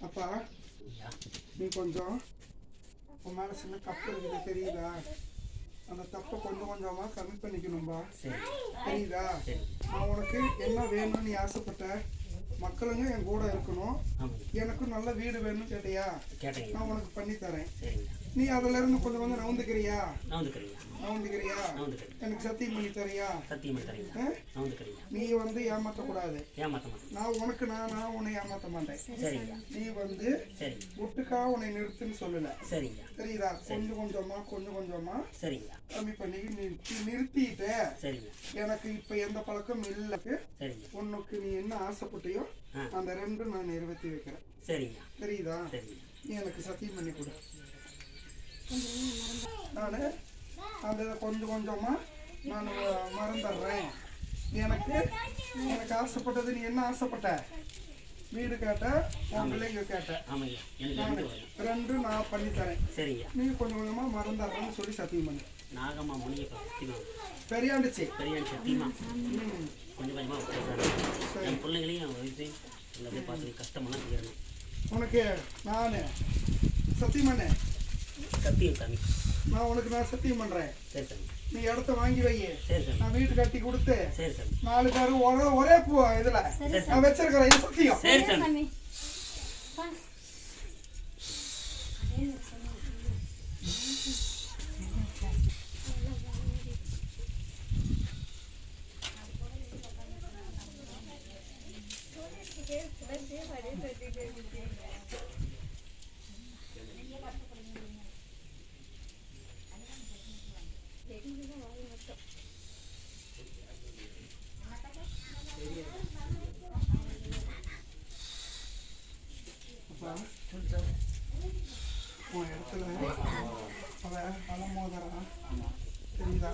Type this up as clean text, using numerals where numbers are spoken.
அப்பா நீ கொஞ்சம் உன் மேலே சின்ன தப்பு இருக்குது தெரியுதா? அந்த தப்பை கொஞ்சம் கொஞ்சமாக கம்மி பண்ணிக்கணும்பா. தெரியுதா? நான் உனக்கு என்ன வேணும்னு நீ ஆசைப்பட்ட? மக்களுங்க என் கூட இருக்கணும், எனக்கு நல்ல வீடு வேணும்னு கேட்டியா? நான் உனக்கு பண்ணி தரேன். நீ அதுல இருந்து கொஞ்சம் கொஞ்சம் நவுந்துக்கிறியா? எனக்கு சத்தியம் பண்ணி தரியா? நீ வந்து ஏமாற்றக்கூடாது. நான் உனக்கு நான் உன்னை ஏமாற்ற மாட்டேன். நீ வந்து ஒட்டுக்கா உன்னை நிறுத்துன்னு சொல்லல. தெரியுதா? கொஞ்சம் கொஞ்சமா கம்மி பண்ணி நிறுத்திட்ட. எனக்கு இப்ப எந்த பழக்கம் இல்லை. உனக்கு நீ என்ன ஆசைப்பட்டியோ அந்த ரெண்டும் நான் நிறைவேற்றி வைக்கிறேன். தெரியுதா? நீ எனக்கு சத்தியம் பண்ணி கொடு. நான் அந்த கொஞ்சம் கொஞ்சமா நான் மறந்துடுறேன். எனக்கு ஆசைப்பட்டது நீ என்ன ஆசைப்பட்ட? வீடு கேட்ட, உன் பிள்ளைங்க கேட்ட, ரெண்டும் நான் பண்ணி தரேன். நீ கொஞ்சம் கொஞ்சமா மறந்துடுறேன்னு சொல்லி சத்தியம் பண்ணு. பெரியாண்டுச்சு கொஞ்சம் கொஞ்சமா என் பிள்ளைங்களையும் கஷ்டமெல்லாம் செய்யணும். உனக்கு நான் சத்தியம் பண்ணேன். சத்தியம் சாமி. நான் சத்தியம் பண்றேன். சரி சாமி. நீ இடத்த வாங்கி வை. நான் வீடு கட்டி கொடுத்து சரி சாமி. 4 பேரும் ஒரே பூ இதுல நான் வச்சிருக்கிறேன். இது சத்தியம். சரி சாமி. உன் இடத்துல அவ அலமோதரா தெரியுதா?